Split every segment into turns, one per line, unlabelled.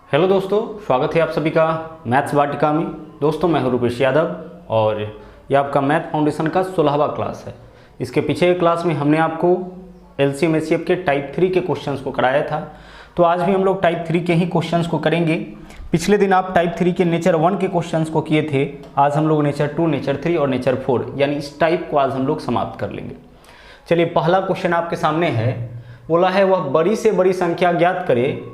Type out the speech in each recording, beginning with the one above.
Hello दोस्तों, स्वागत है आप सभी का मैथ्स वाटिका में। दोस्तों मैं हूं रूपेश यादव और ये आपका मैथ फाउंडेशन का 16वां क्लास है। इसके पीछे के क्लास में हमने आपको एलसीएम एचसीएफ के टाइप 3 के क्वेश्चंस को कराया था, तो आज भी हम लोग टाइप 3 के ही क्वेश्चंस को करेंगे। पिछले दिन आप टाइप 3 के नेचर 1 के क्वेश्चंस को किए थे, आज हम लोग नेचर 2, नेचर 3 और नेचर 4 यानी इस टाइप को आज हम लोग समाप्त कर लेंगे। चलिए, पहला क्वेश्चन आपके सामने है। बोला है वह बड़ी से बड़ी संख्या ज्ञात करे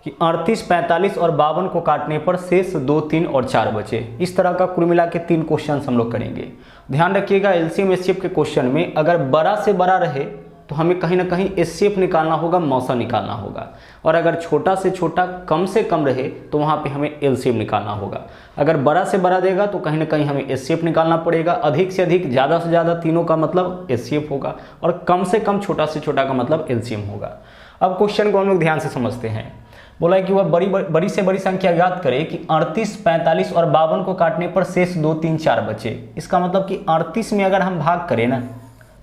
कि 38, 45 और 52 को काटने पर शेष 2, 3 और 4 बचे। इस तरह का कुल मिला के 3 क्वेश्चन हम लोग करेंगे। ध्यान रखिएगा, एलसीएम एचसीएफ के क्वेश्चन में अगर बड़ा से बड़ा रहे तो हमें कहीं ना कहीं एचसीएफ निकालना होगा, मौसा निकालना होगा, और अगर छोटा से छोटा कम से कम रहे तो वहाँ पे हमें एलसीएम निकालना होगा। अगर बड़ा से बड़ा देगा तो कहीं ना कहीं हमें एचसीएफ निकालना पड़ेगा। अधिक से अधिक, ज़्यादा से ज़्यादा तीनों का मतलब एचसीएफ होगा, और कम से कम, छोटा से छोटा का मतलब एलसीएम होगा। अब क्वेश्चन को हम लोग ध्यान से समझते हैं। बोला है कि वह बड़ी से बड़ी संख्या ज्ञात करे कि 38, 45 और 52 को काटने पर शेष 2, 3, 4 बचे। इसका मतलब कि 38 में अगर हम भाग करें ना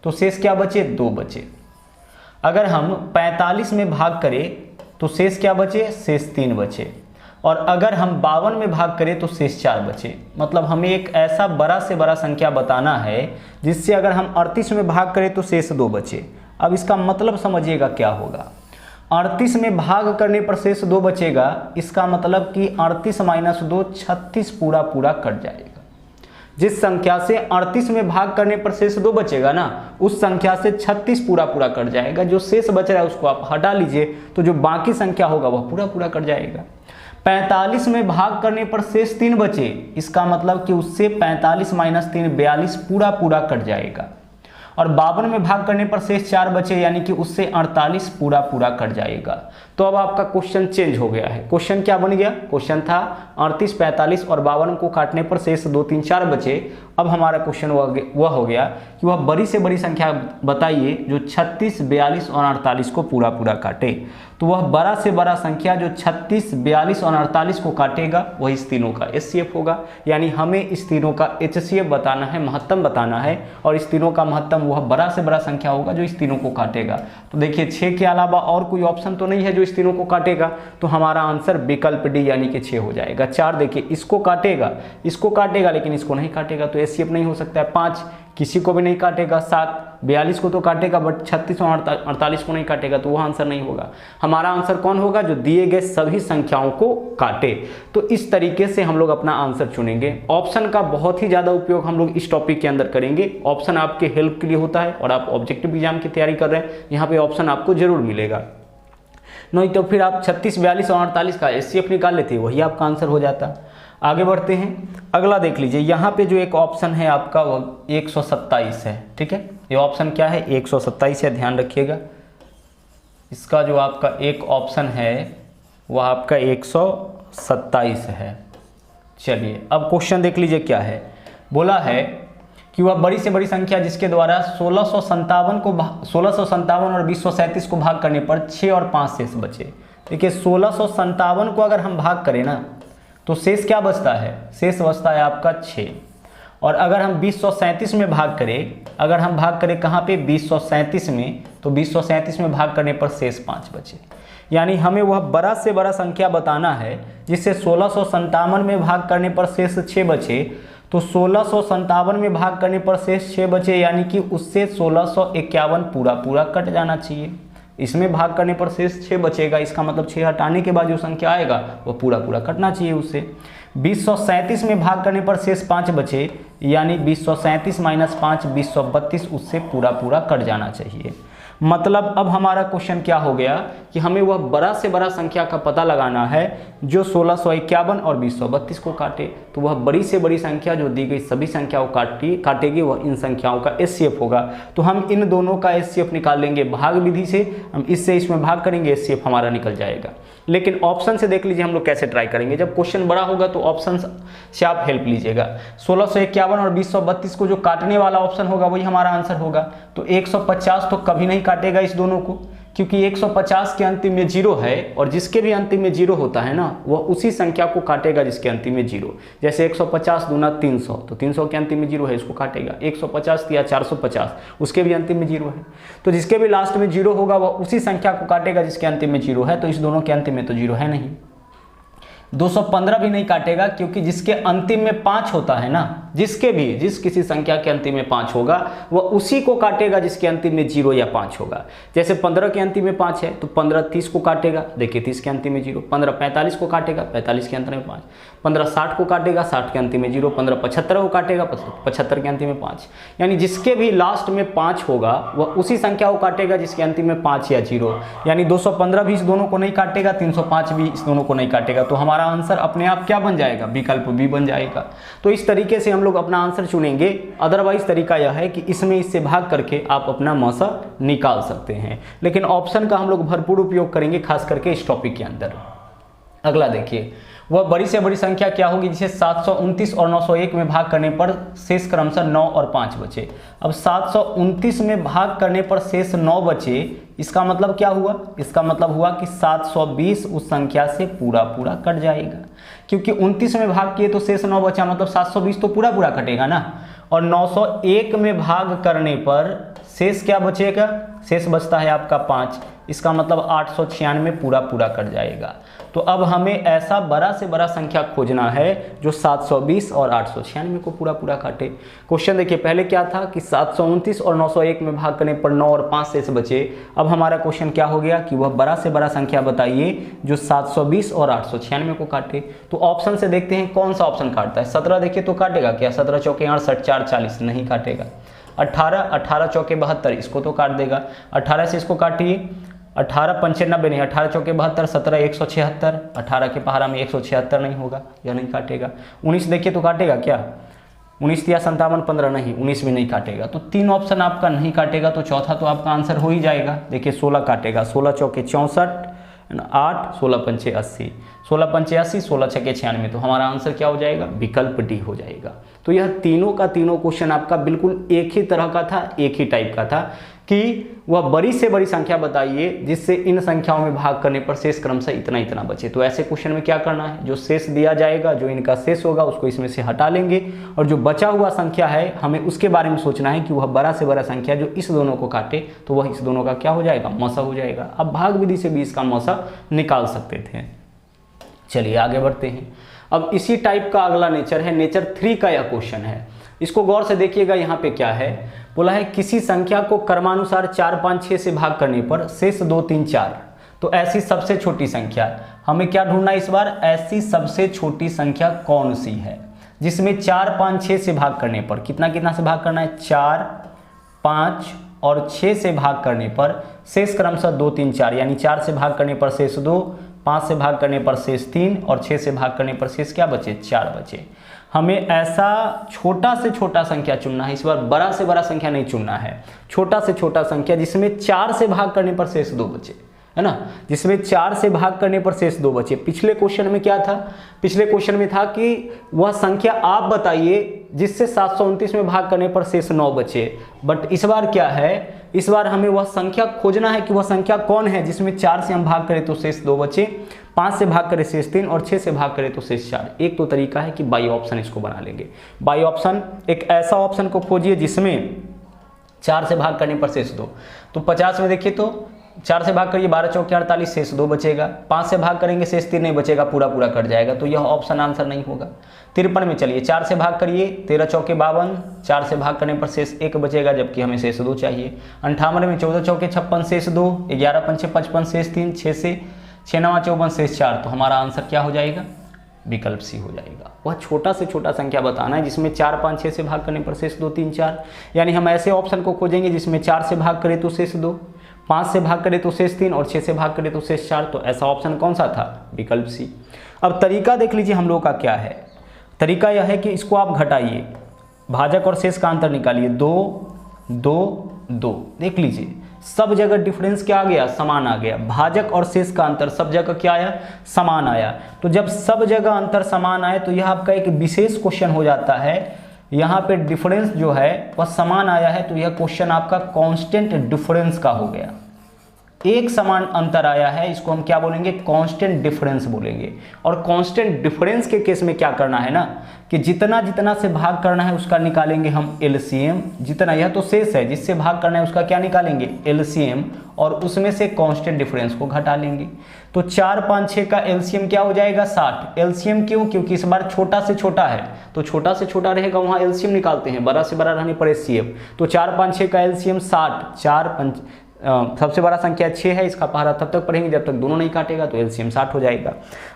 तो शेष क्या बचे? 2 बचे। अगर हम 45 में भाग करें तो शेष क्या बचे? शेष 3 बचे। और अगर हम 52 में भाग करें तो शेष 4 बचे। मतलब हमें एक ऐसा बड़ा से बड़ा संख्या बताना है जिससे अगर हम 38 में भाग करें तो शेष 2 बचे। अब इसका मतलब समझिएगा क्या होगा। 38 में भाग करने पर शेष 2 बचेगा, इसका मतलब कि 38 माइनस 2 36 पूरा कट जाएगा। जिस संख्या से 38 में भाग करने पर शेष 2 बचेगा ना, उस संख्या से 36 पूरा कट जाएगा। जो शेष बच रहा है उसको आप हटा लीजिए तो जो बाकी संख्या होगा वह पूरा कट जाएगा। 45 में भाग करने पर शेष 3 बचे, इसका मतलब कि उससे 45 माइनस 3 42 पूरा कट जाएगा। और 52 में भाग करने पर शेष 4 बचे, यानी कि उससे 48 पूरा कट जाएगा। तो अब आपका क्वेश्चन चेंज हो गया है। क्वेश्चन क्या बन गया? क्वेश्चन था 38, 45 और 52 को काटने पर शेष 2, 3, 4 बचे। अब हमारा क्वेश्चन वह हो गया कि वह बड़ी से बड़ी संख्या बताइए जो 36, 42 और 48 को पूरा काटे। तो वह बड़ा से बड़ा संख्या जो 36, 42 और 48 को काटेगा वह इस तीनों का एचसीएफ होगा। यानी हमें इस तीनों का एचसीएफ बताना है, महत्तम बताना है, और इस तीनों का महत्तम वह बड़ा से बड़ा संख्या होगा जो इस तीनों को काटेगा। तो देखिए, 6 के अलावा और कोई ऑप्शन तो नहीं है जो इस तीनों को काटेगा, तो हमारा आंसर विकल्प डी यानी कि 6 हो जाएगा। 4 देखिए इसको काटेगा लेकिन इसको नहीं काटेगा, तो एचसीएफ नहीं हो सकता है। 5 किसी को भी नहीं काटेगा। 7 42 को तो काटेगा बट 36 और 48 को नहीं काटेगा, तो वह आंसर नहीं होगा। हमारा आंसर कौन होगा? जो दिए गए सभी संख्याओं को काटे। तो इस तरीके से हम लोग अपना आंसर चुनेंगे। ऑप्शन का बहुत ही ज़्यादा उपयोग हम लोग इस टॉपिक के अंदर करेंगे। ऑप्शन आपके हेल्प के लिए होता है, और आप ऑब्जेक्टिव एग्जाम की तैयारी कर रहे हैं, यहाँ पे ऑप्शन आपको जरूर मिलेगा। नहीं तो फिर आप 36, 42 और 48 का एचसीएफ निकाल लेते, वही आपका आंसर हो जाता। आगे बढ़ते हैं, अगला देख लीजिए। यहाँ पे जो एक ऑप्शन है आपका वो 127 है। ठीक है, ये ऑप्शन क्या है? 127 है, ध्यान रखिएगा। इसका जो आपका एक ऑप्शन है वह आपका 127 है। चलिए अब क्वेश्चन देख लीजिए क्या है। बोला है कि वह बड़ी से बड़ी संख्या जिसके द्वारा 1657 और 2037 को भाग करने पर 6 और 5 शेष बचे। देखिए 1657 को अगर हम भाग करें ना तो शेष क्या बचता है? शेष बचता है आपका 6। और अगर हम 2037 में भाग करें, कहाँ पे? 2037 में, तो 2037 में भाग करने पर शेष 5 बचे। यानी हमें वह बड़ा से बड़ा संख्या बताना है जिससे 1657 में भाग करने पर शेष 6 बचे। तो 1657 में भाग करने पर शेष 6 बचे, यानी कि उससे 1651 पूरा कट जाना चाहिए। इसमें भाग करने पर शेष 6 बचेगा, इसका मतलब 6 हटाने के बाद जो संख्या आएगा वह पूरा कटना चाहिए उससे। 2037 में भाग करने पर शेष 5 बचे, यानी 2037 माइनस 5 2032, उससे पूरा कट जाना चाहिए। मतलब अब हमारा क्वेश्चन क्या हो गया कि हमें वह बड़ा से बड़ा संख्या का पता लगाना है जो 1651 और 2032 को काटे। तो वह बड़ी से बड़ी संख्या जो दी गई सभी संख्याओं काटेगी, वह इन संख्याओं का एचसीएफ होगा। तो हम इन दोनों का एचसीएफ निकाल लेंगे भाग विधि से। हम इससे इसमें भाग करेंगे, एचसीएफ हमारा निकल जाएगा। लेकिन ऑप्शन से देख लीजिए हम लोग कैसे ट्राई करेंगे। जब क्वेश्चन बड़ा होगा तो ऑप्शन से आप हेल्प लीजिएगा। 1651 और 2032 को जो काटने वाला ऑप्शन होगा वही हमारा आंसर होगा। तो 150 तो कभी नहीं काटेगा इस दोनों को, क्योंकि 150 के अंतिम में 0 है, और जिसके भी अंतिम में 0 होता है ना वह उसी संख्या को काटेगा जिसके अंतिम में 0। जैसे 150 दूना 300, तो 300 के अंतिम में 0 है, इसको काटेगा। 150 या 450, उसके भी अंतिम में 0 है, तो जिसके भी लास्ट में 0 होगा वह उसी संख्या को काटेगा जिसके अंतिम में 0 है। तो इस दोनों के अंतिम में तो 0 है नहीं। 215 भी नहीं काटेगा, क्योंकि जिसके अंतिम में 5 होता है ना, जिस किसी संख्या के अंतिम में 5 होगा वह उसी को काटेगा जिसके अंतिम में 0 या 5 होगा। जैसे 15 के अंतिम में 5 है तो 15 30 को काटेगा, देखिए 30 के अंतिम में 0। 15 45 को काटेगा, 45 के अंतिम में 5। 15 60 को काटेगा, 60 के अंतिम में 0। 15 75 को काटेगा, 75 के अंतिम में 5। यानी जिसके भी लास्ट में 5 होगा वह उसी संख्या को काटेगा जिसके अंतिम में 5 या 0। यानी 215 भी इस दोनों को नहीं काटेगा, 305 भी इस दोनों को नहीं काटेगा। तो हमारा आंसर अपने आप क्या बन जाएगा? विकल्प बी बन जाएगा। तो इस तरीके से हम लोग अपना आंसर चुनेंगे। अदरवाइज तरीका यह है कि इसमें इससे भाग करके आप अपना मौसा निकाल सकते हैं, लेकिन ऑप्शन का हम लोग भरपूर उपयोग करेंगे, खास करके इस टॉपिक के अंदर। अगला देखिए, वह बड़ी से बड़ी संख्या क्या होगी जिसे 729 और 901 में भाग करने पर शेष क्रमशः 9 और 5 बचे। अब 729 में भाग करने पर शेष 9 बचे, इसका मतलब क्या हुआ? इसका मतलब हुआ कि 720 उस संख्या से पूरा पूरा कट जाएगा, क्योंकि 29 में भाग किए तो शेष 9 बचा, मतलब 720 तो पूरा पूरा कटेगा ना। और 901 में भाग करने पर शेष क्या बचेगा? शेष बचता है आपका 5, इसका मतलब 896 पूरा पूरा कट जाएगा। तो अब हमें ऐसा बड़ा से बड़ा संख्या खोजना है जो 720 और 896 को पूरा पूरा काटे। क्वेश्चन देखिए, पहले क्या था कि 729 और 901 में भाग करने पर 9 और 5 शेष बचे। अब हमारा क्वेश्चन क्या हो गया कि वह बड़ा से बड़ा संख्या बताइए जो 720 और 896 को काटे। तो ऑप्शन से देखते हैं कौन सा ऑप्शन काटता है। 17 देखिए तो काटेगा क्या? 17 चौके 68, 4 40, नहीं काटेगा। 18 चौके 72, इसको तो काट देगा। 18 से इसको काटिए, 18 95 नहीं, 18 चौके 72, 17 176, 18 के पहाड़ा में 176 नहीं होगा, यह नहीं काटेगा। 19 देखिए तो काटेगा क्या? 19 या 57 15 नहीं, 19 भी नहीं काटेगा। तो 3 ऑप्शन आपका नहीं काटेगा, तो चौथा तो आपका आंसर हो ही जाएगा। देखिए 16 काटेगा, 16 चौके 64, 8, 16 पंचे 80, 16 पंचे 80, 16 छके 96। तो हमारा आंसर क्या हो जाएगा? विकल्प डी हो जाएगा। तो यह तीनों का तीनों क्वेश्चन आपका बिल्कुल एक ही तरह का था, एक ही टाइप का था कि वह बड़ी से बड़ी संख्या बताइए जिससे इन संख्याओं में भाग करने पर शेष क्रमशः इतना इतना बचे। तो ऐसे क्वेश्चन में क्या करना है? जो शेष दिया जाएगा, जो इनका शेष होगा उसको इसमें से हटा लेंगे, और जो बचा हुआ संख्या है हमें उसके बारे में सोचना है कि वह बड़ा से बड़ा संख्या जो इस दोनों को काटे तो वह इस दोनों का क्या हो जाएगा? मौसा हो जाएगा। अब भाग विधि से भी इसका मौसा निकाल सकते थे। चलिए आगे बढ़ते हैं। अब इसी टाइप का अगला नेचर है, नेचर 3 का यह क्वेश्चन है। इसको गौर से देखिएगा, यहाँ पे क्या है बोला है, किसी संख्या को क्रमानुसार 4 5 6 से भाग करने पर शेष 2 3 4। तो ऐसी सबसे छोटी संख्या हमें क्या ढूंढना है इस बार? ऐसी सबसे छोटी संख्या कौन सी है जिसमें 4 5 6 से भाग करने पर कितना कितना से भाग करना है? 4 5 और 6 से भाग करने पर शेष क्रमशः 2 3 4। यानी 4 से भाग करने पर शेष 2, 5 से भाग करने पर शेष 3 और 6 से भाग करने पर शेष क्या बचे? 4 बचे। हमें ऐसा छोटा से छोटा संख्या चुनना है, इस बार बड़ा से बड़ा संख्या नहीं चुनना है, छोटा से छोटा संख्या जिसमें 4 से भाग करने पर शेष 2 बचे, है ना, जिसमें 4 से भाग करने पर शेष 2 बचे। पिछले क्वेश्चन में क्या था? पिछले क्वेश्चन में था कि वह संख्या आप बताइए जिससे 729 में भाग करने पर शेष 9 बचे। बट इस बार क्या है? इस बार हमें वह संख्या खोजना है कि वह संख्या कौन है जिसमें 4 से हम भाग करें तो शेष 2 बचे, 5 से भाग करें शेष 3 और 6 से भाग करें तो शेष 4। एक तो तरीका है कि बाई ऑप्शन इसको बना लेंगे। बाई ऑप्शन एक ऐसा ऑप्शन को खोजिए जिसमें 4 से भाग करने पर शेष 2। तो 50 में देखिए तो 4 से भाग करिए, 12 चौके 48, शेष 2 बचेगा। 5 से भाग करेंगे शेष 3 नहीं बचेगा, पूरा पूरा कट जाएगा। तो यह ऑप्शन आंसर नहीं होगा। 53 में चलिए 4 से भाग करिए, 13 चौके 52, 4 से भाग करने पर शेष 1 बचेगा जबकि हमें शेष 2 चाहिए। 58 में 14 चौके 56, शेष 2, 11 पंचे 55, शेष 3, 6 से 6 9 54, शेष 4। तो हमारा आंसर क्या हो जाएगा? विकल्प सी हो जाएगा। वह छोटा से छोटा संख्या बताना है जिसमें 4 5 6 से भाग करने पर शेष 2 3 4। यानी हम ऐसे ऑप्शन को खोजेंगे जिसमें 4 से भाग करें तो शेष 2, 5 से भाग करें तो शेष 3 और 6 से भाग करें तो शेष 4। तो ऐसा ऑप्शन कौन सा था? विकल्प सी। अब तरीका देख लीजिए हम लोग का क्या है। तरीका यह है कि इसको आप घटाइए, भाजक और शेष का अंतर निकालिए। 2 2 2, देख लीजिए सब जगह डिफरेंस क्या आ गया? समान आ गया। भाजक और शेष का अंतर सब जगह क्या आया? समान आया। तो जब सब जगह अंतर समान आए तो यह आपका एक विशेष क्वेश्चन हो जाता है। यहाँ पे डिफरेंस जो है वह समान आया है तो यह क्वेश्चन आपका कांस्टेंट डिफरेंस का हो गया। एक समान अंतर आया है, इसको हम क्या बोलेंगे, कांस्टेंट डिफरेंस बोलेंगे। और कांस्टेंट डिफरेंस के केस में क्या करना है ना कि जितना जितना से भाग करना है उसका निकालेंगे हम एलसीएम, जितना यह तो शेष है जिससे भाग करना है उसका क्या निकालेंगे, एलसीएम, और उसमें से कांस्टेंट डिफरेंस को घटा लेंगे। तो 4 5 6 का एलसीएम क्या हो जाएगा, 60। एलसीएम क्यों, क्योंकि इस बार छोटा से छोटा है, तो छोटा से छोटा रहेगा वहाँ एलसीएम निकालते हैं, बड़ा से बड़ा रहने पर एचसीएफ। तो 4 5 6 का एलसीएम 60, 4 5 सबसे बड़ा संख्या 6 है, इसका पहाड़ा तब तक पढ़ेंगे जब तक दोनों नहीं काटेगा, तो एलसीएम 60 हो जाएगा।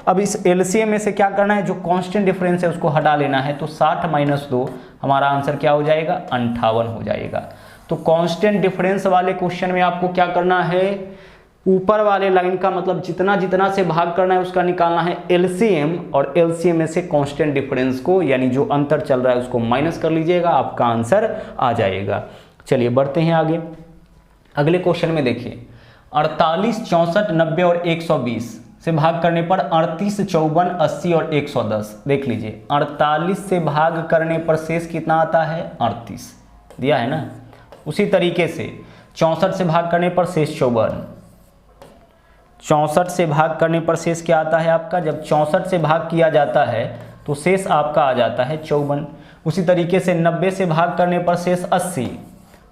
अब इस एलसीएम में से क्या करना है, जो कांस्टेंट डिफरेंस है उसको हटा लेना है। तो 60 - 2 हमारा आंसर क्या हो जाएगा, 58 हो जाएगा। तो कांस्टेंट डिफरेंस वाले क्वेश्चन में आपको क्या करना है, ऊपर वाले लाइन का मतलब जितना जितना से भाग करना है उसका निकालना है एलसीएम, और एलसीएम में से कांस्टेंट डिफरेंस को यानी जो अंतर चल रहा है उसको माइनस कर लीजिएगा, आपका आंसर आ जाएगा। चलिए बढ़ते हैं आगे। अगले क्वेश्चन में देखिए 48 64 90 और 120 से भाग करने पर 38 54 80 और 110। देख लीजिए 48 से भाग करने पर शेष कितना आता है, 38 दिया है ना। उसी तरीके से 64 से भाग करने पर शेष 54, 64 से भाग करने पर शेष क्या आता है आपका, जब 64 से भाग किया जाता है तो शेष आपका आ जाता है 54। उसी तरीके से 90 से भाग करने पर शेष 80,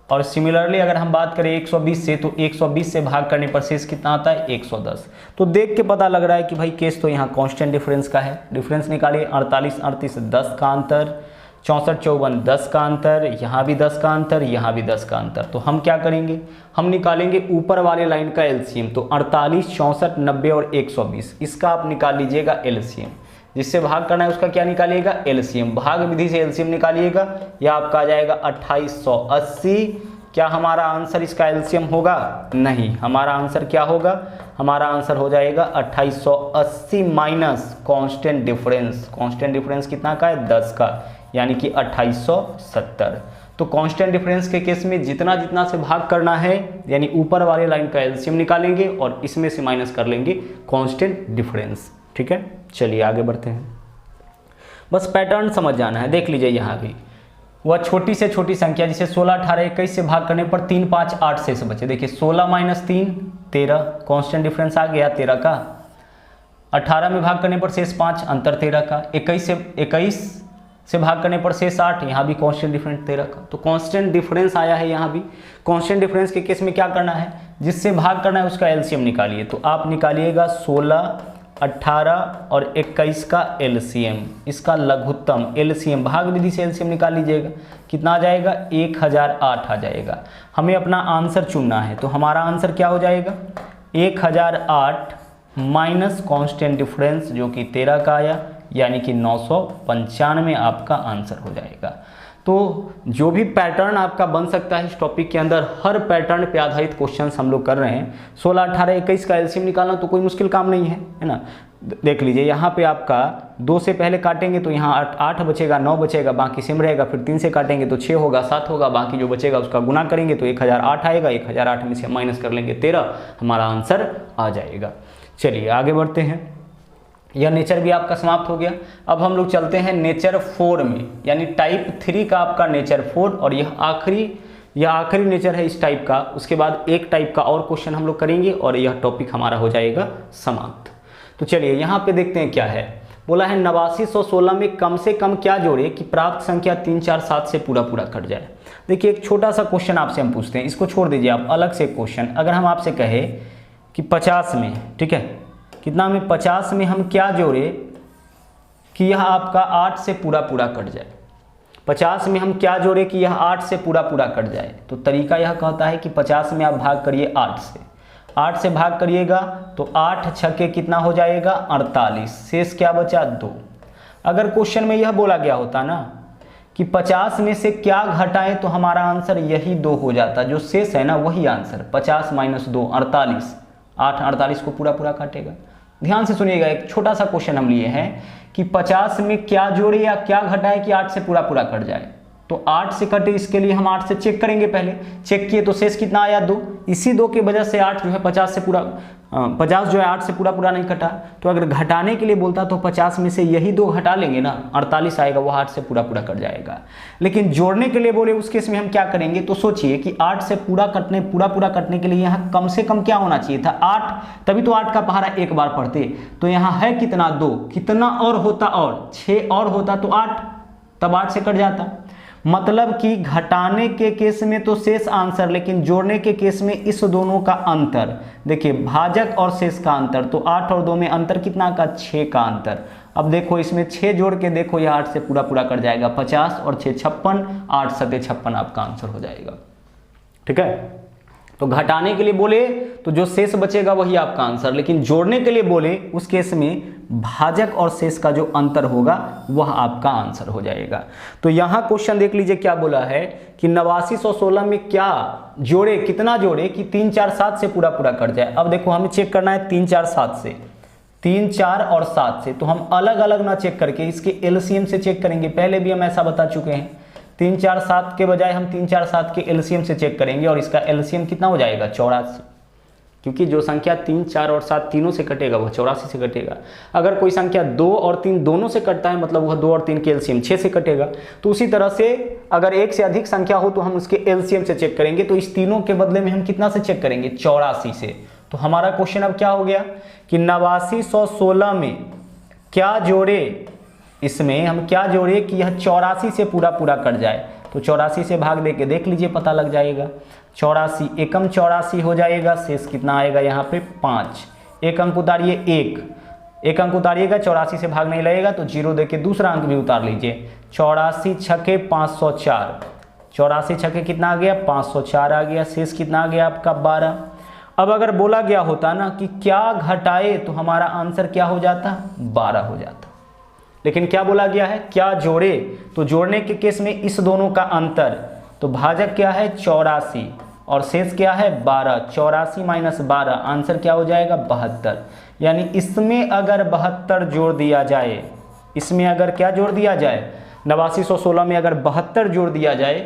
और सिमिलरली अगर हम बात करें 120 से, तो 120 से भाग करने पर शेष कितना आता है, 110। तो देख के पता लग रहा है कि भाई केस तो यहाँ कांस्टेंट डिफरेंस का है। डिफरेंस निकालिए, 48 38 10 का अंतर, 64 54 10 का अंतर, यहाँ भी 10 का अंतर, यहाँ भी 10 का अंतर। तो हम क्या करेंगे, हम निकालेंगे ऊपर वाले लाइन का एलसीएम। तो 48 64 90 और 120 इसका आप निकाल लीजिएगा एलसीएम, जिससे भाग करना है उसका क्या निकालिएगा, एलसीएम। भाग विधि से एलसीएम निकालिएगा, यह आपका आ जाएगा 2880। क्या हमारा आंसर इसका एलसीएम होगा, नहीं, हमारा आंसर क्या होगा, हमारा आंसर हो जाएगा 2880 minus constant difference. Constant difference कितना का है, 10 का, यानी कि 2870। तो कांस्टेंट डिफरेंस के केस में जितना जितना से भाग करना है यानी ऊपर वाले लाइन का एलसीएम निकालेंगे और इसमें से माइनस कर लेंगे कांस्टेंट डिफरेंस। ठीक है, चलिए आगे बढ़ते हैं। बस पैटर्न समझ जाना है। देख लीजिए यहाँ भी वह छोटी से छोटी संख्या जिसे 16 18 21 से भाग करने पर 3 5 8 शेष बचे। देखिए 16 - 3 13, कांस्टेंट डिफरेंस आ गया 13 का। 18 में भाग करने पर शेष 5, अंतर 13 का। 21 से भाग करने पर शेष 8, यहाँ भी कांस्टेंट डिफरेंस 13 का। तो कांस्टेंट डिफरेंस आया है यहाँ भी। कांस्टेंट डिफरेंस के केस में क्या करना है, जिससे भाग करना है उसका एलसीएम निकालिए। तो आप निकालिएगा 16 18 और 21 का एलसीएम, इसका लघुत्तम एलसीएम भाग विधि से एलसीएम निकाल लीजिएगा। कितना आ जाएगा, 1008 आ जाएगा। हमें अपना आंसर चुनना है, तो हमारा आंसर क्या हो जाएगा, 1008 माइनस कांस्टेंट डिफरेंस जो कि 13 का आया, यानी कि 995 आपका आंसर हो जाएगा। तो जो भी पैटर्न आपका बन सकता है इस टॉपिक के अंदर, हर पैटर्न पे आधारित क्वेश्चंस हम लोग कर रहे हैं। 16 18 21 का एलसीएम निकालना तो कोई मुश्किल काम नहीं है ना। देख लीजिए यहाँ पे आपका 2 से पहले काटेंगे तो यहाँ 8 बचेगा, 9 बचेगा, बाकी सेम रहेगा। फिर 3 से काटेंगे तो 6 होगा, 7 होगा, बाकी जो बचेगा उसका गुना करेंगे तो 1008 आएगा। 1008 में से माइनस कर लेंगे 13, हमारा आंसर आ जाएगा। चलिए आगे बढ़ते हैं। यह नेचर भी आपका समाप्त हो गया। अब हम लोग चलते हैं नेचर 4 में, यानी टाइप 3 का आपका नेचर 4, और यह आखिरी नेचर है इस टाइप का। उसके बाद एक टाइप का और क्वेश्चन हम लोग करेंगे और यह टॉपिक हमारा हो जाएगा समाप्त। तो चलिए यहाँ पे देखते हैं क्या है। बोला है 8916 में कम से कम क्या जोड़े कि प्राप्त संख्या 3 4 7 से पूरा कट जाए। देखिए एक छोटा सा क्वेश्चन आपसे हम पूछते हैं, इसको छोड़ दीजिए आप, अलग से क्वेश्चन। अगर हम आपसे कहे कि 50 में, ठीक है, कितना में 50 में हम क्या जोड़े कि यह आपका 8 से पूरा कट जाए। 50 में हम क्या जोड़े कि यह 8 से पूरा कट जाए। तो तरीका यह कहता है कि 50 में आप भाग करिए 8 से, 8 से भाग करिएगा तो 8 छक्के कितना हो जाएगा, 48, शेष क्या बचा, 2। अगर क्वेश्चन में यह बोला गया होता ना कि 50 में से क्या घटाएं, तो हमारा आंसर यही 2 हो जाता, जो शेष है ना वही आंसर। 50 - 2 48, 8 48 को पूरा काटेगा। ध्यान से सुनिएगा, एक छोटा सा क्वेश्चन हम लिए हैं कि 50 में क्या जोड़े या क्या घटाएं कि 8 से पूरा कट जाए। तो 8 से कटे, इसके लिए हम 8 से चेक करेंगे। पहले चेक किए तो शेष कितना आया 2। इसी 2 की वजह से 8 जो है 50 से पूरा 50 जो है 8 से पूरा नहीं कटा। तो अगर घटाने के लिए बोलता तो 50 में से यही 2 घटा लेंगे ना, 48 आएगा, वो 8 से पूरा कट जाएगा। लेकिन जोड़ने के लिए बोले उस केस में हम क्या करेंगे, तो सोचिए कि 8 से पूरा कटने के लिए यहाँ कम से कम क्या होना चाहिए था 8, तभी तो 8 का पहाड़ा एक बार पढ़ते। तो यहाँ है कितना 2, कितना और होता और 6 और होता तो 8, तब 8 से कट जाता। मतलब कि घटाने के केस में तो शेष आंसर, लेकिन जोड़ने के केस में इस दोनों का अंतर। देखिए भाजक और शेष का अंतर, तो 8 और 2 में अंतर कितना का 6 का अंतर। अब देखो इसमें 6 जोड़ के देखो, यह 8 से पूरा कट जाएगा। 50 और 6 56, 8 सते 56 आपका आंसर हो जाएगा। ठीक है, तो घटाने के लिए बोले तो जो शेष बचेगा वही आपका आंसर, लेकिन जोड़ने के लिए बोले उस केस में भाजक और शेष का जो अंतर होगा वह आपका आंसर हो जाएगा। तो यहां क्वेश्चन देख लीजिए क्या बोला है कि 8916 में क्या जोड़े, कितना जोड़े कि 3 4 7 से पूरा कट जाए। अब देखो हमें चेक करना है 3 4 7 से, 3 4 और 7 से, तो हम अलग अलग ना चेक करके इसके एलसीएम से चेक करेंगे। पहले भी हम ऐसा बता चुके हैं, 3 4 7 के बजाय हम 3 4 7 के एलसीएम से चेक करेंगे और इसका एलसीएम कितना हो जाएगा 84, क्योंकि जो संख्या 3 4 और 7 तीनों से कटेगा वह 84 से कटेगा। अगर कोई संख्या 2 और 3 दोनों से कटता है मतलब वह 2 और 3 के एलसीएम 6 से कटेगा। तो उसी तरह से अगर एक से अधिक संख्या हो तो हम उसके एलसीएम से चेक करेंगे। तो इस तीनों के बदले में हम कितना से चेक करेंगे 84 से। तो हमारा क्वेश्चन अब क्या हो गया कि 8916 में क्या जोड़े, इसमें हम क्या जोड़े कि यह 84 से पूरा कट जाए। तो 84 से भाग देके देख लीजिए, पता लग जाएगा। 84 एकम 84 हो जाएगा, शेष कितना आएगा यहाँ पे 5। एक अंक उतारिए, एक अंक उतारिएगा, 84 से भाग नहीं लगेगा तो 0 देके दूसरा अंक भी उतार लीजिए। 84 छके 504, 84 छके कितना आ गया 504 आ गया, शेष कितना आ गया आपका 12। अब अगर बोला गया होता ना कि क्या घटाए तो हमारा आंसर क्या हो जाता 12 हो जाता, लेकिन क्या बोला गया है क्या जोड़े। तो जोड़ने के केस में इस दोनों का अंतर, तो भाजक क्या है 84 और शेष क्या है 12। 84 माइनस 12 आंसर क्या हो जाएगा 72। यानी इसमें अगर 72 जोड़ दिया जाए, इसमें अगर क्या जोड़ दिया जाए 8916 में अगर 72 जोड़ दिया जाए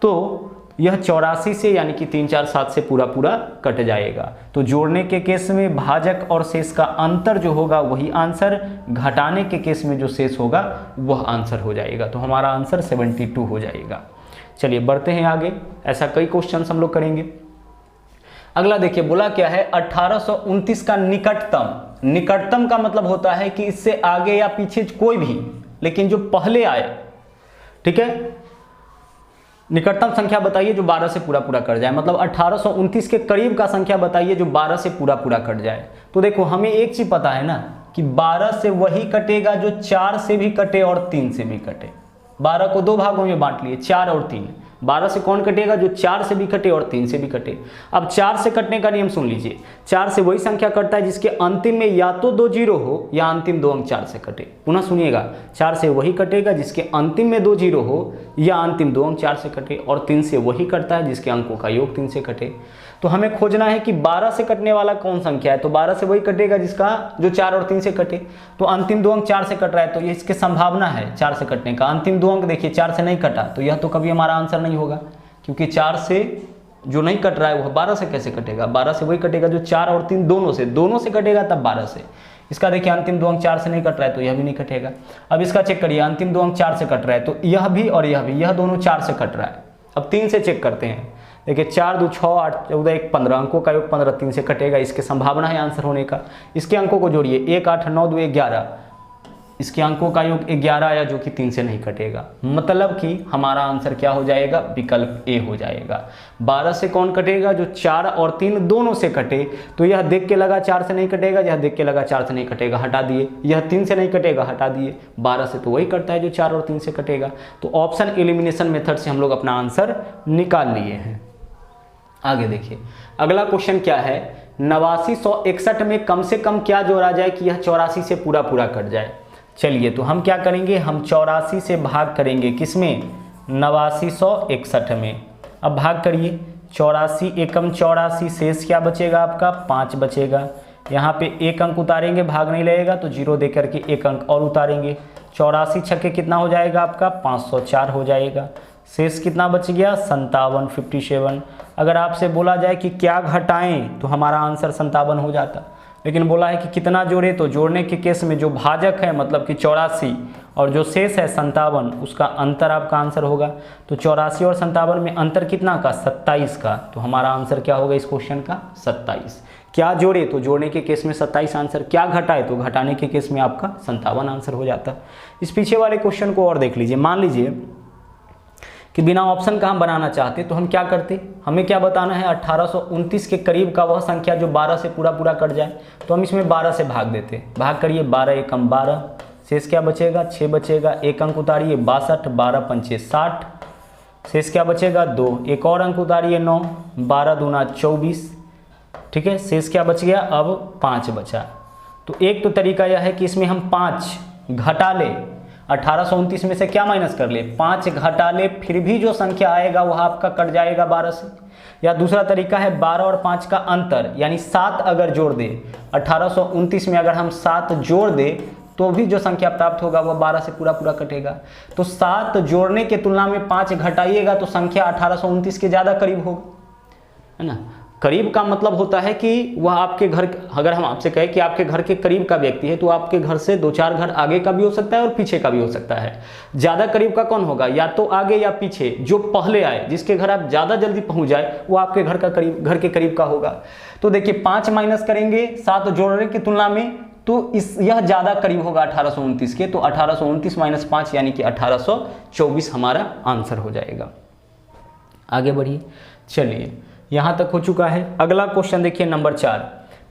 तो यह 84 से यानी कि 3 4 7 से पूरा कट जाएगा। तो जोड़ने के केस में भाजक और शेष का अंतर जो होगा वही आंसर, घटाने के केस में जो शेष होगा वह आंसर हो जाएगा। तो हमारा आंसर 72 हो जाएगा। चलिए बढ़ते हैं आगे, ऐसा कई क्वेश्चन हम लोग करेंगे। अगला देखिए बोला क्या है 1829 का निकटतम। निकटतम का मतलब होता है कि इससे आगे या पीछे कोई भी, लेकिन जो पहले आए, ठीक है, निकटतम संख्या बताइए जो 12 से पूरा कट जाए। मतलब 1829 के करीब का संख्या बताइए जो 12 से पूरा कट जाए। तो देखो हमें एक चीज पता है ना कि 12 से वही कटेगा जो 4 से भी कटे और 3 से भी कटे। 12 को 2 भागों में बांट लिए, 4 और 3। 12 से कौन कटेगा जो 4 से भी कटे और 3 से भी कटे। अब 4 से कटने का नियम सुन लीजिए, 4 से वही संख्या कटता है जिसके अंतिम में या तो 2 जीरो हो या अंतिम 2 अंक 4 से कटे। पुनः सुनिएगा, 4 से वही कटेगा जिसके अंतिम में 2 जीरो हो या अंतिम 2 अंक 4 से कटे, और 3 से वही कटता है जिसके अंकों का योग 3 से कटे। तो हमें खोजना है कि 12 से कटने वाला कौन संख्या है। तो 12 से वही कटेगा जिसका जो 4 और 3 से कटे। तो अंतिम 2 अंक 4 से कट रहा है तो ये इसके संभावना है 4 से कटने का। अंतिम 2 अंक देखिए 4 से नहीं कटा तो यह तो कभी हमारा आंसर नहीं होगा, क्योंकि 4 से जो नहीं कट रहा है वह 12 से कैसे कटेगा। 12 से वही कटेगा जो 4 और 3 दोनों से कटेगा तब 12 से। इसका देखिए अंतिम 2 अंक 4 से नहीं कट रहा है तो यह भी नहीं कटेगा। अब इसका चेक करिए, अंतिम 2 अंक 4 से कट रहा है तो यह भी और यह भी, यह दोनों 4 से कट रहा है। अब 3 से चेक करते हैं, देखिए 4 2 6 8 14 1 15, अंकों का योग 15, 3 से कटेगा, इसके संभावना है आंसर होने का। इसके अंकों को जोड़िए, 1 8 9 2 11, इसके अंकों का योग 11 आया जो कि 3 से नहीं कटेगा। मतलब कि हमारा आंसर क्या हो जाएगा, विकल्प ए हो जाएगा। 12 से कौन कटेगा जो 4 और 3 दोनों से कटे। तो यह देख के लगा 4 से नहीं कटेगा, यह देख के लगा 4 से नहीं कटेगा, हटा दिए। यह 3 से नहीं कटेगा, हटा दिए। 12 से तो वही कटता है जो 4 और 3 से कटेगा। तो ऑप्शन एलिमिनेशन मेथड से हम लोग अपना आंसर निकाल लिए हैं। आगे देखिए अगला क्वेश्चन क्या है, 8961 में कम से कम क्या जोड़ा जाए कि यह 84 से पूरा कट जाए। चलिए तो हम क्या करेंगे, हम 84 से भाग करेंगे किसमें 8961 में। अब भाग करिए, 84 एकम 84, शेष क्या बचेगा आपका 5 बचेगा। यहाँ पे एक अंक उतारेंगे, भाग नहीं लगेगा तो 0 दे करके एक अंक और उतारेंगे। 84 छक्के कितना हो जाएगा आपका 504 हो जाएगा। शेष कितना बच गया 57, 57। अगर आपसे बोला जाए कि क्या घटाएं तो हमारा आंसर 57 हो जाता, लेकिन बोला है कि कितना जोड़े, तो जोड़ने के केस में जो भाजक है मतलब कि 84 और जो शेष है 57, उसका अंतर आपका आंसर होगा। तो 84 और 57 में अंतर कितना का 27 का, तो हमारा आंसर क्या होगा इस क्वेश्चन का 27। क्या जोड़े तो जोड़ने के केस में 27 आंसर, क्या घटाए तो घटाने के केस में आपका 57 आंसर हो जाता। इस पीछे वाले क्वेश्चन को और देख लीजिए। मान लीजिए कि बिना ऑप्शन का हम बनाना चाहते तो हम क्या करते, हमें क्या बताना है 1829 के करीब का वह संख्या जो 12 से पूरा कट जाए, तो हम इसमें 12 से भाग देते। भाग करिए, 12 एकम 12, शेष क्या बचेगा 6 बचेगा, एक अंक उतारिए 62, 12 पंचे 60, शेष क्या बचेगा 2, एक और अंक उतारिए 9, 12 दूना 24, ठीक है, शेष क्या बच गया अब 5 बचा। तो एक तो तरीका यह है कि इसमें हम 5 घटा ले, 1829 में से क्या माइनस कर ले 5 घटा ले, फिर भी जो संख्या आएगा वह आपका कट जाएगा 12 से। या दूसरा तरीका है 12 और 5 का अंतर यानी 7 अगर जोड़ दे, 1829 में अगर हम 7 जोड़ दे तो भी जो संख्या प्राप्त होगा वह 12 से पूरा कटेगा। तो 7 जोड़ने के तुलना में 5 घटाइएगा तो संख्या 1829 के ज़्यादा करीब होगा, है ना। करीब का मतलब होता है कि वह आपके घर, अगर हम आपसे कहें कि आपके घर के करीब का व्यक्ति है तो आपके घर से 2-4 घर आगे का भी हो सकता है और पीछे का भी हो सकता है। ज़्यादा करीब का कौन होगा, या तो आगे या पीछे, जो पहले आए, जिसके घर आप ज़्यादा जल्दी पहुंच जाए वो आपके घर के करीब का होगा। तो देखिए 5 माइनस करेंगे 7 जोड़ने की तुलना में तो यह ज़्यादा करीब होगा 1829 के, तो 1829 माइनस 5 यानी कि 1824 हमारा आंसर हो जाएगा। आगे बढ़िए, चलिए यहाँ तक हो चुका है। अगला क्वेश्चन देखिए नंबर 4,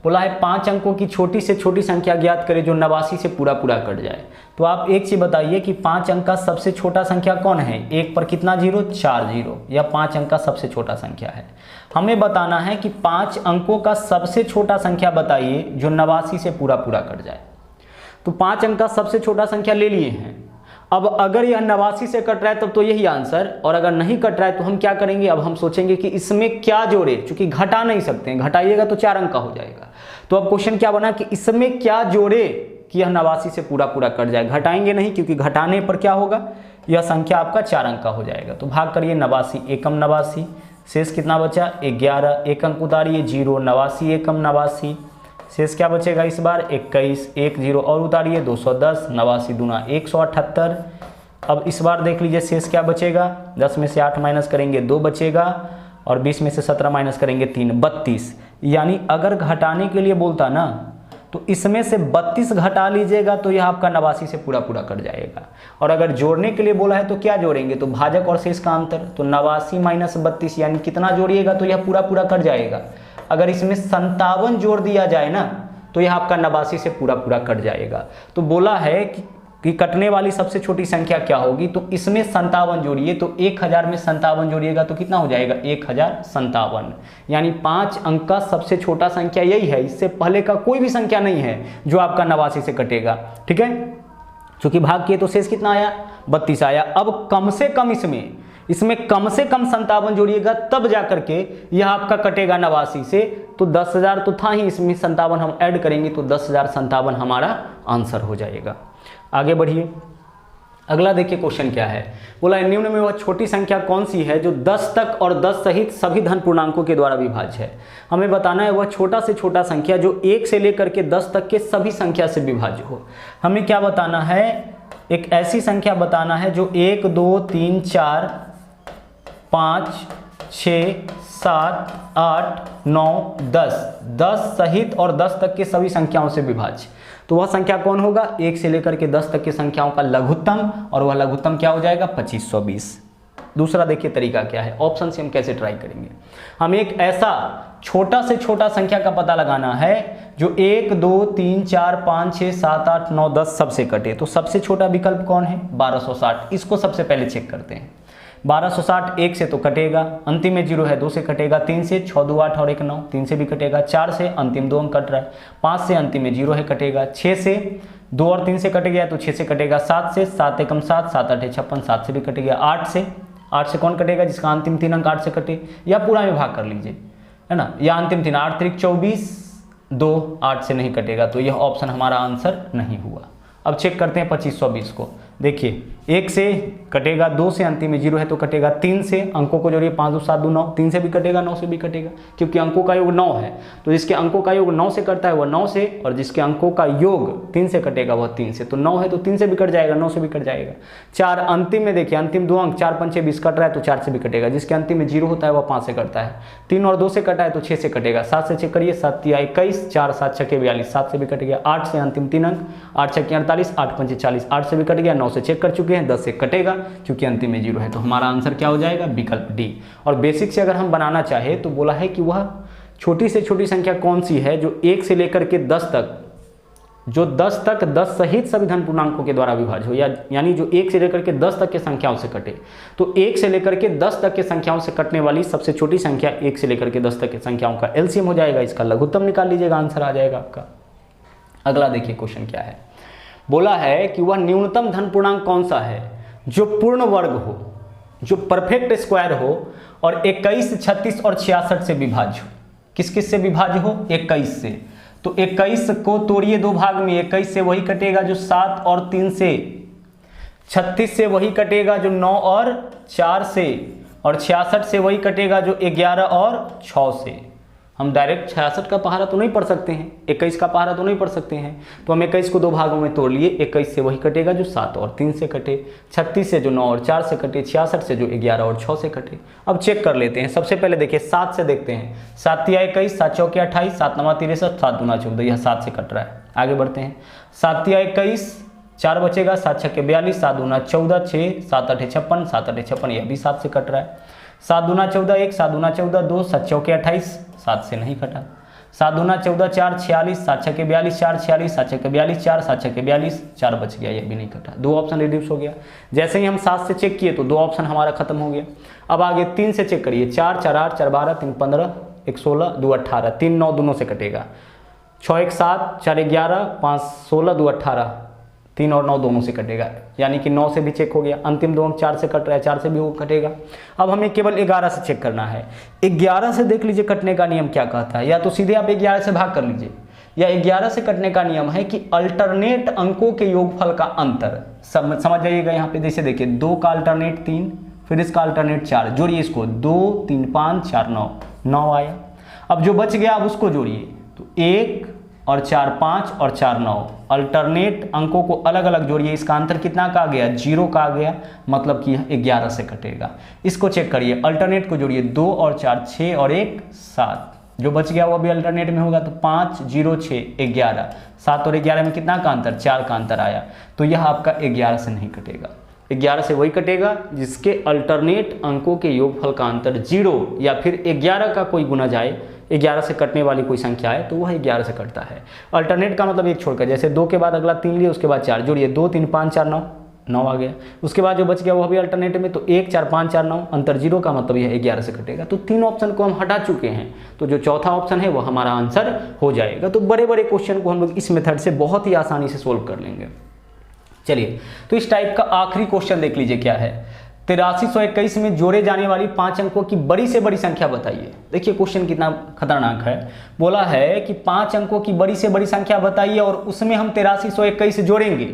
बोला है 5 अंकों की छोटी से छोटी संख्या ज्ञात करें जो 89 से पूरा कट जाए। तो आप एक चीज बताइए कि 5 अंक का सबसे छोटा संख्या कौन है, एक पर कितना जीरो 4 जीरो, या 5 अंक का सबसे छोटा संख्या है। हमें बताना है कि 5 अंकों का सबसे छोटा संख्या बताइए जो 89 से पूरा कट जाए। तो 5 अंक का सबसे छोटा संख्या ले लिए हैं। अब अगर यह 89 से कट रहा है तब तो यही आंसर, और अगर नहीं कट रहा है तो हम क्या करेंगे, अब हम सोचेंगे कि इसमें क्या जोड़े, क्योंकि घटा नहीं सकते हैं, घटाइएगा तो 4 अंक का हो जाएगा। तो अब क्वेश्चन क्या बना कि इसमें क्या जोड़े कि यह 89 से पूरा कट जाए। घटाएंगे नहीं, क्योंकि घटाने पर क्या होगा, यह संख्या आपका 4 अंक का हो जाएगा। तो भाग करिए 89 एकम 89, शेष कितना बचा 11, एक अंक उतारिए 0, 89 एकम 89, शेष क्या बचेगा इस बार 21, 1 0 और उतारिए 210, 89 दूना 178। अब इस बार देख लीजिए शेष क्या बचेगा, 10 में से 8 माइनस करेंगे 2 बचेगा, और 20 में से 17 माइनस करेंगे 3, 32। यानी अगर घटाने के लिए बोलता ना तो इसमें से 32 घटा लीजिएगा तो यह आपका 89 से पूरा कट जाएगा। और अगर जोड़ने के लिए बोला है तो क्या जोड़ेंगे, तो भाजक और शेष का अंतर, तो 89 माइनस 32 यानी कितना जोड़िएगा तो यह पूरा कट जाएगा। अगर इसमें 57 जोड़ दिया जाए ना तो यह आपका 89 से पूरा कट जाएगा। तो बोला है कि कटने वाली सबसे छोटी संख्या क्या होगी, तो इसमें 57 जोड़िए, तो 1000 में 57 जोड़िएगा तो कितना हो जाएगा 1057। यानी 5 अंक का सबसे छोटा संख्या यही है, इससे पहले का कोई भी संख्या नहीं है जो आपका 89 से कटेगा, ठीक है। चूंकि भाग किए तो शेष कितना आया 32 आया। अब कम से कम इसमें कम से कम 57 जोड़िएगा तब जा करके यह आपका कटेगा 89 से। तो 10,000 तो था ही, इसमें 57 हम ऐड करेंगे तो 10,057 हमारा आंसर हो जाएगा। आगे बढ़िए, अगला देखिए क्वेश्चन क्या है, बोला निम्न में वह छोटी संख्या कौन सी है जो 10 तक और 10 सहित सभी धन पूर्णांकों के द्वारा विभाज्य है। हमें बताना है वह छोटा से छोटा संख्या जो 1 से लेकर के 10 तक के सभी संख्या से विभाज्य हो। हमें क्या बताना है, एक ऐसी संख्या बताना है जो 1 2 3 4 5 6 7 8 9 10 सहित और 10 तक के सभी संख्याओं से विभाज्य। तो वह संख्या कौन होगा, 1 से लेकर के 10 तक की संख्याओं का लघुत्तम, और वह लघुत्तम क्या हो जाएगा 2520। दूसरा देखिए तरीका क्या है, ऑप्शन से हम कैसे ट्राई करेंगे। हमें एक ऐसा छोटा से छोटा संख्या का पता लगाना है जो 1 2 3 4 5 6 7 8 9 10 सबसे कटे। तो सबसे छोटा विकल्प कौन है 1260, इसको सबसे पहले चेक करते हैं। 1260 1 से तो कटेगा, अंतिम में 0 है 2 से कटेगा, 3 से 6 2 8 और 1 9 3 से भी कटेगा, 4 से अंतिम 2 अंक कट रहा है, 5 से अंतिम में 0 है कटेगा, 6 से 2 और 3 से कट गया तो 6 से कटेगा, 7 से 7 एकम 7 7 8 56 7 से भी कट गया, 8 से कौन कटेगा जिसका अंतिम 3 अंक 8 से कटे, या पूरा में भाग कर लीजिए, है ना, या अंतिम 3 8 3 24 2 8 से नहीं कटेगा, तो यह ऑप्शन हमारा आंसर नहीं हुआ। अब चेक करते हैं 2520 को। देखिए 1 से कटेगा, 2 से अंतिम में 0 है तो कटेगा, 3 से अंकों को जोड़िए 5 2 7 2 9, 3 से भी कटेगा, 9 से भी कटेगा, क्योंकि अंकों का योग 9 है। तो जिसके अंकों का योग 9 से कटता है वह 9 से, और जिसके अंकों का योग 3 से कटेगा वह 3 से। तो 9 है तो 3 से भी कट जाएगा, 9 से भी कट जाएगा। 4 अंतिम में देखिए, अंतिम 2 अंक 4 5 6 20 कट रहा है तो 4 से भी कटेगा, जिसके अंतिम में 0 होता है वह 5 से कटता है। 3 और 2 से कटा है तो 6 से कटेगा, 7 से चेक करिए, 7 या 21, 4 7 6 42, 7 से भी कट गया। 8 से अंतिम 3 अंक, 8 6 48, 8 5 40, 8 से भी कट गया। 9 से चेक कर चुके हैं, 10 से कटेगा क्योंकि अंतिम में 0 है। तो हमारा आंसर क्या हो जाएगा? विकल्प डी। और बेसिक से अगर हम बनाना चाहे तो बोला है कि वह छोटी से छोटी संख्या कौन सी है जो 1 से लेकर के 10 तक, जो 10 तक 10 सहित सभी धन पूर्णांकों के द्वारा विभाज्य हो, यानी जो 1 से लेकर के 10 तक के संख्याओं से कटे। तो 1 से लेकर के 10 तक के संख्याओं से कटने वाली सबसे छोटी संख्या 1 से लेकर के 10 तक के संख्याओं का एलसीएम हो जाएगा। इसका लघुत्तम निकाल लीजिएगा, आंसर आ जाएगा आपका। अगला देखिए क्वेश्चन क्या है। बोला है कि वह न्यूनतम धन पूर्णांक कौन सा है जो पूर्ण वर्ग हो, जो परफेक्ट स्क्वायर हो और 21, 36 और 66 से विभाज्य हो। किस किस से विभाज्य हो? 21 से। तो 21 को तोड़िए 2 भाग में, 21 से वही कटेगा जो 7 और 3 से, 36 से वही कटेगा जो 9 और 4 से, और 66 से वही कटेगा जो 11 और 6 से। हम डायरेक्ट 66 का पहाड़ा तो नहीं पढ़ सकते हैं, 21 का पहाड़ा तो नहीं पढ़ सकते हैं, तो हम 21 को 2 भागों में तोड़ लिए। 21 से वही कटेगा जो 7 और 3 से कटे, 36 से जो 9 और 4 से कटे, 66 से जो 11 और 6 से कटे। अब चेक कर लेते हैं। सबसे पहले देखिए 7 से देखते हैं। 7 या 21, 7 चौके 28, 7 9 63, 7 दूना 14, यह 7 से कट रहा है। आगे बढ़ते हैं। 7 या 21, 4 बचेगा, 7 छक्के 42, 7 दूना 14, 6 7 8 56, 7 8 56, यह भी 7 से कट रहा है। 7 दूना 14 1, 7 दूना 14 2, 7 चौके 28, 7 से नहीं कटा। 7 दूना 14 4 46, 7 छक्के 42 4 46, 7 छक्के 42 4, 7 छक्के 42, 4 बच गया, यह भी नहीं कटा। 2 ऑप्शन रिड्यूस हो गया। जैसे ही हम 7 से चेक किए तो 2 ऑप्शन हमारा खत्म हो गया। अब आगे 3 से चेक करिए। 4 4 8 4 12 3 15 1 16 2 18, 3 9 दोनों से कटेगा। 6 1 7 4 11 5 16 2 18, 3 और 9 दोनों से कटेगा, यानी कि 9 से भी चेक हो गया। अंतिम 2 4 से कट रहा है, 4 से भी वो कटेगा। अब हमें केवल 11 से चेक करना है। 11 से देख लीजिए कटने का नियम क्या कहता है। या तो सीधे आप 11 से भाग कर लीजिए, या 11 से कटने का नियम है कि अल्टरनेट अंकों के योगफल का अंतर समझ जाइएगा। यहाँ पे जैसे देखिए 2 का अल्टरनेट 3, फिर इसका अल्टरनेट 4, जोड़िए इसको, 2 3 5 4 9, 9 आया। अब जो बच गया आप उसको जोड़िए, तो 1 और 4 5 और 4 9, अल्टरनेट अंकों को अलग अलग जोड़िए। इसका अंतर कितना का आ गया? 0 का आ गया, मतलब कि यह 11 से कटेगा। इसको चेक करिए, अल्टरनेट को जोड़िए, 2 और 4 6 और 1 7, जो बच गया वो भी अल्टरनेट में होगा, तो 5 0 6 11, 7 और 11 में कितना का अंतर? 4 का अंतर आया। तो यह आपका 11 से नहीं कटेगा। 11 से वही कटेगा जिसके अल्टरनेट अंकों के योगफल का अंतर 0 या फिर 11 का कोई गुना जाए, 11 से कटने वाली कोई संख्या है तो वह 11 से कटता है। अल्टरनेट का मतलब एक छोड़कर, जैसे 2 के बाद अगला 3 लिए, उसके बाद 4, जोड़िए 2 3 5 4 9, 9 आ गया। उसके बाद जो बच गया वह भी अल्टरनेट में, तो 1 4 5 4 9, अंतर 0 का मतलब यह 11 से कटेगा। तो 3 ऑप्शन को हम हटा चुके हैं, तो जो चौथा ऑप्शन है वह हमारा आंसर हो जाएगा। तो बड़े बड़े क्वेश्चन को हम लोग इस मेथड से बहुत ही आसानी से सोल्व कर लेंगे। चलिए, तो इस टाइप का आखिरी क्वेश्चन देख लीजिए क्या है। 8321 में जोड़े जाने वाली 5 अंकों की बड़ी से बड़ी संख्या बताइए। देखिए क्वेश्चन कितना खतरनाक है। बोला है कि 5 अंकों की बड़ी से बड़ी संख्या बताइए और उसमें हम 8321 जोड़ेंगे,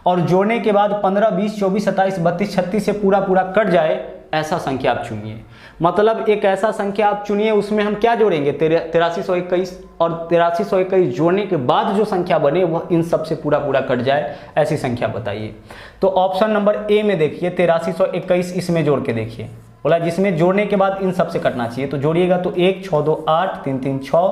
और जोड़ने के बाद 15 20 24 27 32 36 से पूरा कट जाए, ऐसा संख्या आप चुनिए। मतलब एक ऐसा संख्या आप चुनिए, उसमें हम क्या जोड़ेंगे? 8321, और 8321 जोड़ने के बाद जो संख्या बने वह इन सब से पूरा कट जाए, ऐसी संख्या बताइए। तो ऑप्शन नंबर ए में देखिए 8321, इसमें जोड़ के देखिए। बोला जिसमें जोड़ने के बाद इन सब से कटना चाहिए, तो जोड़िएगा तो 1 6 2 8 3 3 6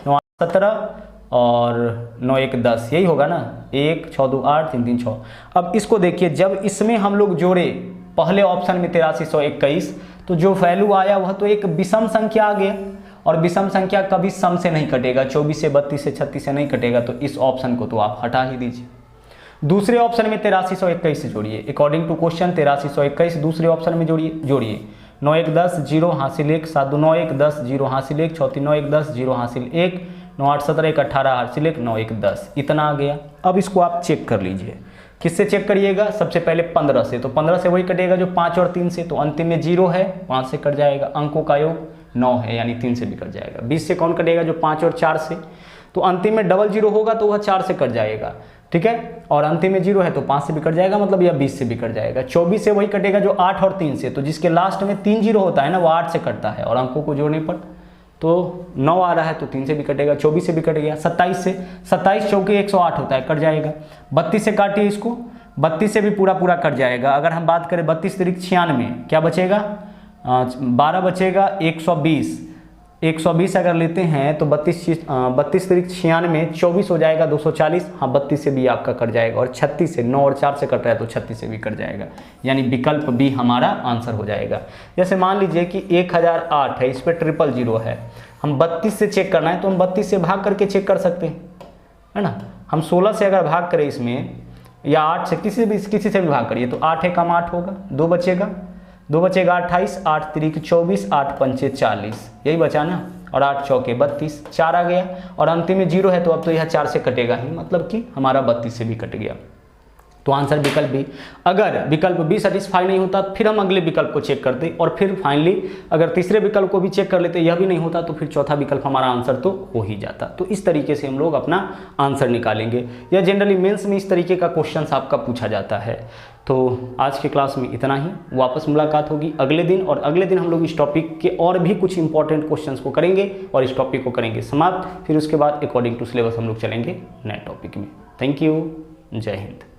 9 17 और 9 1 10, यही होगा ना, 1 6 2 8 3 3 6। अब इसको देखिए, जब इसमें हम लोग जोड़े पहले ऑप्शन में 8321, तो जो वैल्यू आया वह तो एक विषम संख्या आ गया, और विषम संख्या कभी सम से नहीं कटेगा, 24 से 32 से 36 से नहीं कटेगा, तो इस ऑप्शन को तो आप हटा ही दीजिए। दूसरे ऑप्शन में 8321 से जोड़िए, अकॉर्डिंग टू क्वेश्चन 8321 दूसरे ऑप्शन में जोड़िए। 9 1 10 0 हासिल 1, 7 2 9 1 10 0 हासिल 1, 6 3 9 1 10 0 हासिल 1, 9 8 17 1 18 हासिल 1, 9 1 10, इतना आ गया। अब इसको आप चेक कर लीजिए। किससे चेक करिएगा? सबसे पहले 15 से, तो 15 से वही कटेगा जो 5 और 3 से, तो अंतिम में 0 है, 5 से कट जाएगा। अंकों का योग 9 है, यानी 3 से भी कट जाएगा। 20 से कौन कटेगा? जो 5 और 4 से, तो अंतिम में डबल 0 होगा तो वह 4 से कट जाएगा। ठीक है, और अंतिम में 0 है तो 5 से भी कट जाएगा, मतलब या 20 से भी कट जाएगा। 24 से वही कटेगा जो 8 और 3 से, तो जिसके लास्ट में 3 0 होता है ना वो 8 से कटता है, और अंकों को जोड़ने पर तो 9 आ रहा है तो 3 से भी कटेगा, 24 से भी कट गया, 27 से, 27 चौके 108 होता है, कट जाएगा। 32 से काटिए इसको, 32 से भी पूरा कट जाएगा। अगर हम बात करें 32 तिरिक 96, क्या बचेगा, 12 बचेगा, 120, 120 अगर लेते हैं तो 32 तिरिक 96, 24 हो जाएगा 240, हाँ 32 से भी आपका कट जाएगा, और 36 से, 9 और 4 से कट रहा है तो 36 से भी कट जाएगा, यानी विकल्प बी हमारा आंसर हो जाएगा। जैसे मान लीजिए कि 1008 है, इस पर 000 है, हम 32 से चेक करना है तो हम 32 से भाग करके चेक कर सकते हैं, है ना। हम 16 से अगर भाग करें इसमें, या 8 से, किसी से भी भाग करिए तो 8 एकम 8 होगा, 2 बचेगा 28, 8 तिरिक 24, 8 पंचे 40, यही बचा ना, और 8 चौके 32, 4 आ गया, और अंतिम में 0 है तो अब तो यह 4 से कटेगा ही, मतलब कि हमारा 32 से भी कट गया। तो आंसर विकल्प बी। अगर विकल्प बी सेटिस्फाई नहीं होता फिर हम अगले विकल्प को चेक करते, और फिर फाइनली अगर तीसरे विकल्प को भी चेक कर लेते, यह भी नहीं होता तो फिर चौथा विकल्प हमारा आंसर तो हो ही जाता। तो इस तरीके से हम लोग अपना आंसर निकालेंगे। यह जनरली मेंस में इस तरीके का क्वेश्चन आपका पूछा जाता है। तो आज के क्लास में इतना ही, वापस मुलाकात होगी अगले दिन, और अगले दिन हम लोग इस टॉपिक के और भी कुछ इंपॉर्टेंट क्वेश्चंस को करेंगे और इस टॉपिक को करेंगे समाप्त। फिर उसके बाद अकॉर्डिंग टू सिलेबस हम लोग चलेंगे नए टॉपिक में। थैंक यू, जय हिंद।